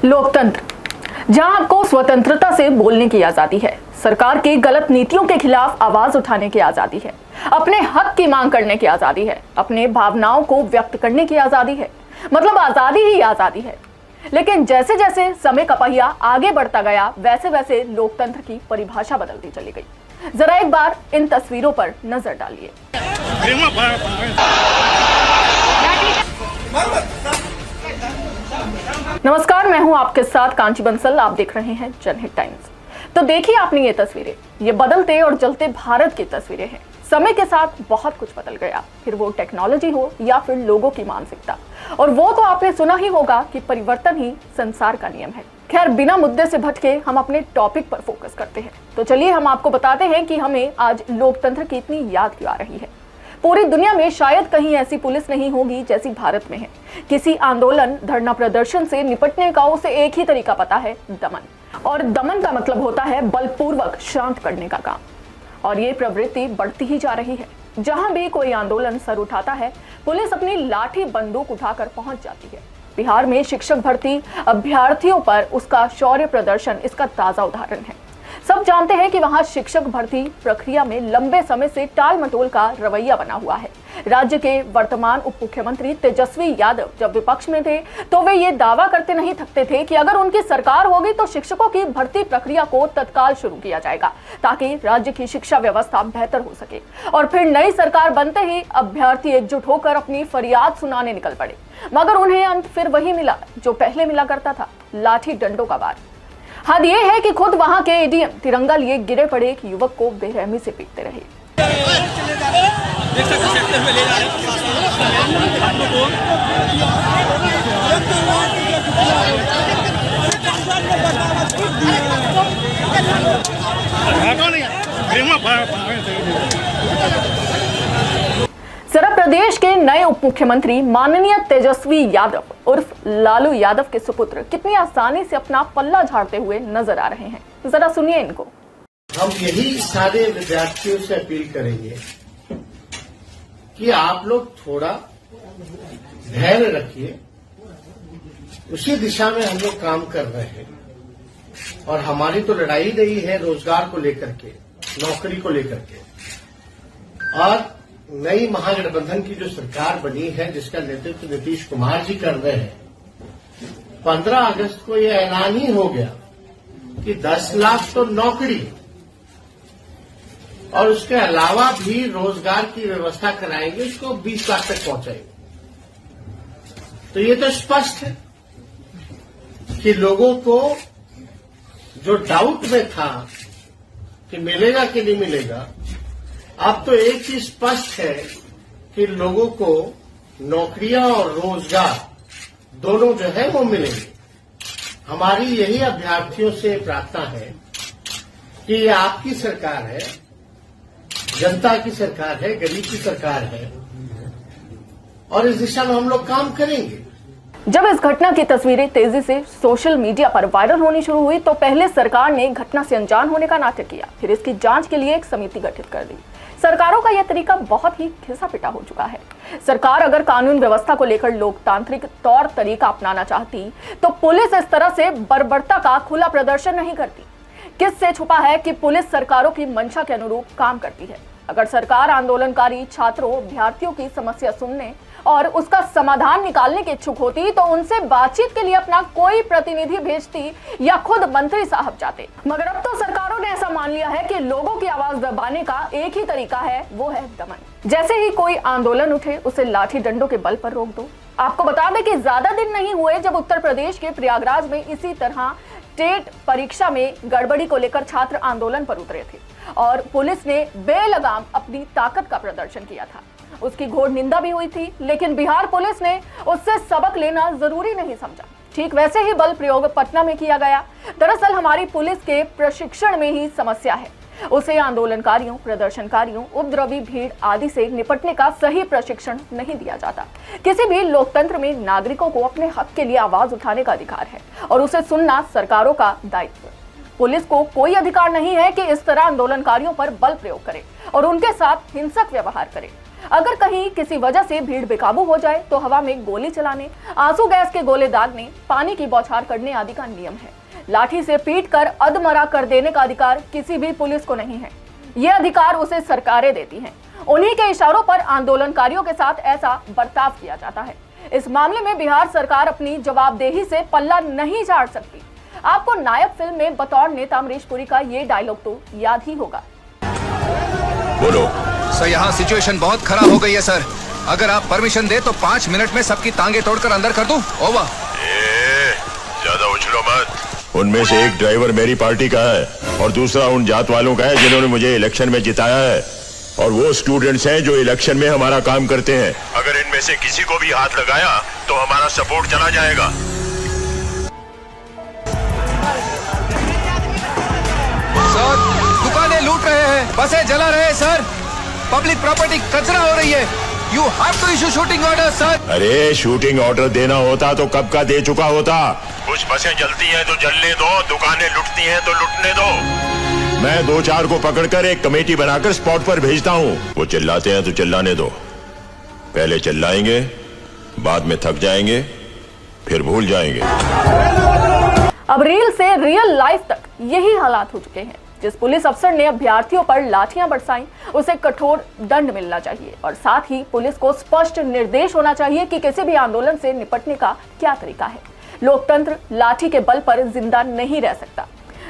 लोकतंत्र, जहां आपको स्वतंत्रता से बोलने की आजादी है, सरकार की गलत नीतियों के खिलाफ आवाज उठाने की आजादी है, अपने हक की मांग करने की आजादी है, अपने भावनाओं को व्यक्त करने की आजादी है। मतलब आजादी ही आजादी है। लेकिन जैसे जैसे समय का पहिया आगे बढ़ता गया, वैसे वैसे लोकतंत्र की परिभाषा बदलती चली गई। जरा एक बार इन तस्वीरों पर नजर डालिए। नमस्कार, मैं हूं आपके साथ कांची बंसल। आप देख रहे हैं जनहित टाइम्स। तो देखिए आपने ये तस्वीरें, ये बदलते और जलते भारत की तस्वीरें हैं। समय के साथ बहुत कुछ बदल गया, फिर वो टेक्नोलॉजी हो या फिर लोगों की मानसिकता। और वो तो आपने सुना ही होगा कि परिवर्तन ही संसार का नियम है। खैर, बिना मुद्दे से भटके हम अपने टॉपिक पर फोकस करते हैं। तो चलिए हम आपको बताते हैं कि हमें आज लोकतंत्र की इतनी याद क्यों आ रही है। पूरी दुनिया में शायद कहीं ऐसी पुलिस नहीं होगी जैसी भारत में है। किसी आंदोलन, धरना प्रदर्शन से निपटने का उसे एक ही तरीका पता है, दमन। और दमन का मतलब होता है बलपूर्वक शांत करने का काम। और ये प्रवृत्ति बढ़ती ही जा रही है। जहां भी कोई आंदोलन सर उठाता है, पुलिस अपनी लाठी बंदूक उठाकर पहुंच जाती है। बिहार में शिक्षक भर्ती अभ्यर्थियों पर उसका शौर्य प्रदर्शन इसका ताजा उदाहरण है। सब जानते हैं कि वहां शिक्षक भर्ती प्रक्रिया में लंबे समय से टाल मटोल का रवैया बना हुआ है। राज्य के वर्तमान उप मुख्यमंत्री तेजस्वी यादव जब विपक्ष में थे तो वे ये दावा करते नहीं थकते थे कि अगर उनकी सरकार होगी तो शिक्षकों की भर्ती प्रक्रिया को तत्काल शुरू किया जाएगा, ताकि राज्य की शिक्षा व्यवस्था बेहतर हो सके। और फिर नई सरकार बनते ही अभ्यर्थी एकजुट होकर अपनी फरियाद सुनाने निकल पड़े। मगर उन्हें अंत फिर वही मिला जो पहले मिला करता था, लाठी डंडों का वार। हद ये है कि खुद वहां के एडीएम तिरंगा लिए गिरे पड़े एक युवक को बेरहमी से पीटते रहे। जरा प्रदेश के नए उप मुख्यमंत्री माननीय तेजस्वी यादव उर्फ लालू यादव के सुपुत्र कितनी आसानी से अपना पल्ला झाड़ते हुए नजर आ रहे हैं। जरा सुनिए इनको। हम यही सारे विद्यार्थियों से अपील करेंगे कि आप लोग थोड़ा धैर्य रखिए। उसी दिशा में हम लोग काम कर रहे हैं। और हमारी तो लड़ाई रही है रोजगार को लेकर के, नौकरी को लेकर के। और नई महागठबंधन की जो सरकार बनी है, जिसका नेतृत्व नीतीश कुमार जी कर रहे हैं, 15 अगस्त को यह ऐलान ही हो गया कि 10 लाख तो नौकरी और उसके अलावा भी रोजगार की व्यवस्था कराएंगे, उसको 20 लाख तक पहुंचाएंगे। तो ये तो स्पष्ट है कि लोगों को जो डाउट में था कि मिलेगा कि नहीं मिलेगा, अब तो एक चीज स्पष्ट है कि लोगों को नौकरियां और रोजगार दोनों जो है वो मिलेंगे। हमारी यही अभ्यर्थियों से प्रार्थना है कि ये आपकी सरकार है, जनता की सरकार है, गरीब की सरकार है, और इस दिशा में हम लोग काम करेंगे। जब इस घटना की तस्वीरें तेजी से सोशल मीडिया पर वायरल होनी शुरू हुई तो पहले सरकार ने घटना से अनजान होने का नाटक किया, फिर इसकी जांच के लिए एक समिति गठित कर दी। सरकारों का यह तरीका बहुत ही घिसा पिटा हो चुका है। सरकार अगर कानून व्यवस्था को लेकर लोकतांत्रिक तौर तरीका अपनाना चाहती तो पुलिस इस तरह से बर्बरता का खुला प्रदर्शन नहीं करती। किससे छुपा है कि पुलिस सरकारों की मंशा के अनुरूप काम करती है। अगर सरकार आंदोलनकारी छात्रों, अभ्यर्थियों की समस्या सुनने और उसका समाधान निकालने के इच्छुक होती तो उनसे बातचीत के लिए अपना कोई प्रतिनिधि भेजती या खुद मंत्री साहब जाते। मगर अब तो सरकारों ने ऐसा मान लिया है कि लोगों की आवाज दबाने का एक ही तरीका है, वो है दमन। जैसे ही कोई आंदोलन उठे, उसे लाठी डंडों के बल पर रोक दो। आपको बता दें कि ज्यादा दिन नहीं हुए जब उत्तर प्रदेश के प्रयागराज में इसी तरह टेट परीक्षा में गड़बड़ी को लेकर छात्र आंदोलन पर उतरे थे और पुलिस ने बेलगाम अपनी ताकत का प्रदर्शन किया था। उसकी घोर निंदा भी हुई थी, लेकिन बिहार पुलिस ने उससे सबक लेना जरूरी नहीं समझा। ठीक वैसे ही बल प्रयोग पटना में किया गया। दरअसल हमारी पुलिस के प्रशिक्षण में ही समस्या है। उसे आंदोलनकारियों, प्रदर्शनकारियों, उपद्रवी भीड़ आदि से निपटने का सही प्रशिक्षण नहीं दिया जाता। किसी भी लोकतंत्र में नागरिकों को अपने हक के लिए आवाज उठाने का अधिकार है और उसे सुनना सरकारों का दायित्व। पुलिस को कोई अधिकार नहीं है कि इस तरह आंदोलनकारियों पर बल प्रयोग करे और उनके साथ हिंसक व्यवहार करे। अगर कहीं किसी वजह से भीड़ बेकाबू हो जाए तो हवा में गोली चलाने, आंसू गैस के गोले दागने, पानी की बौछार करने आदि का नियम है। लाठी से पीट कर अधमरा कर देने का अधिकार किसी भी पुलिस को नहीं है। ये अधिकार उसे सरकारें देती हैं। उन्हीं के इशारों पर आंदोलनकारियों के साथ ऐसा बर्ताव किया जाता है। इस मामले में बिहार सरकार अपनी जवाबदेही से पल्ला नहीं झाड़ सकती। आपको नायक फिल्म में बतौर नेता अमरीश पुरी का ये डायलॉग तो याद ही होगा। बोलो सर, यहाँ सिचुएशन बहुत खराब हो गई है सर। अगर आप परमिशन दे तो 5 मिनट में सबकी टांगे तोड़कर अंदर कर दूं। ओवर। ज्यादा उछलो मत। उनमें से एक ड्राइवर मेरी पार्टी का है और दूसरा उन जात वालों का है जिन्होंने मुझे इलेक्शन में जिताया है, और वो स्टूडेंट्स हैं जो इलेक्शन में हमारा काम करते हैं। अगर इनमें से किसी को भी हाथ लगाया तो हमारा सपोर्ट चला जाएगा। सर, दुकानें लूट रहे हैं, बसें जला रहे हैं सर, पब्लिक प्रॉपर्टी कचरा हो रही है। You have to issue shooting order sir. अरे शूटिंग ऑर्डर देना होता तो कब का दे चुका होता। कुछ बसें जलती हैं तो जलने दो, दुकानें लुटती हैं तो लुटने दो। मैं 2-4 को पकड़कर एक कमेटी बनाकर स्पॉट पर भेजता हूँ। वो चिल्लाते हैं तो चिल्लाने दो। पहले चिल्लाएंगे, बाद में थक जाएंगे, फिर भूल जाएंगे। अब रील से रियल लाइफ तक यही हालात हो चुके हैं। जिस पुलिस अफसर ने अभ्यर्थियों पर लाठियां बरसाई, उसे कठोर दंड मिलना चाहिए और साथ ही पुलिस को स्पष्ट निर्देश होना चाहिए कि किसी भी आंदोलन से निपटने का क्या तरीका है। लोकतंत्र लाठी के बल पर जिंदा नहीं रह सकता।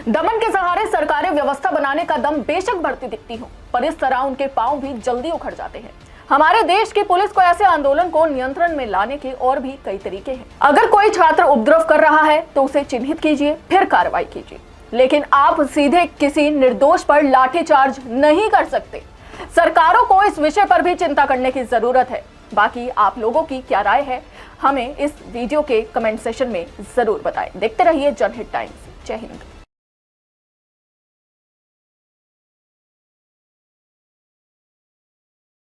दमन के सहारे सरकारें व्यवस्था बनाने का दम बेशक बढ़ती दिखती हो, पर इस तरह उनके पांव भी जल्दी उखड़ जाते हैं। हमारे देश की पुलिस को ऐसे आंदोलन को नियंत्रण में लाने के और भी कई तरीके हैं। अगर कोई छात्र उपद्रव कर रहा है तो उसे चिन्हित कीजिए, फिर कार्रवाई कीजिए, लेकिन आप सीधे किसी निर्दोष पर लाठीचार्ज नहीं कर सकते। सरकारों को इस विषय पर भी चिंता करने की जरूरत है। बाकी आप लोगों की क्या राय है, हमें इस वीडियो के कमेंट सेशन में जरूर बताएं। देखते रहिए जनहित टाइम्स। जय हिंद।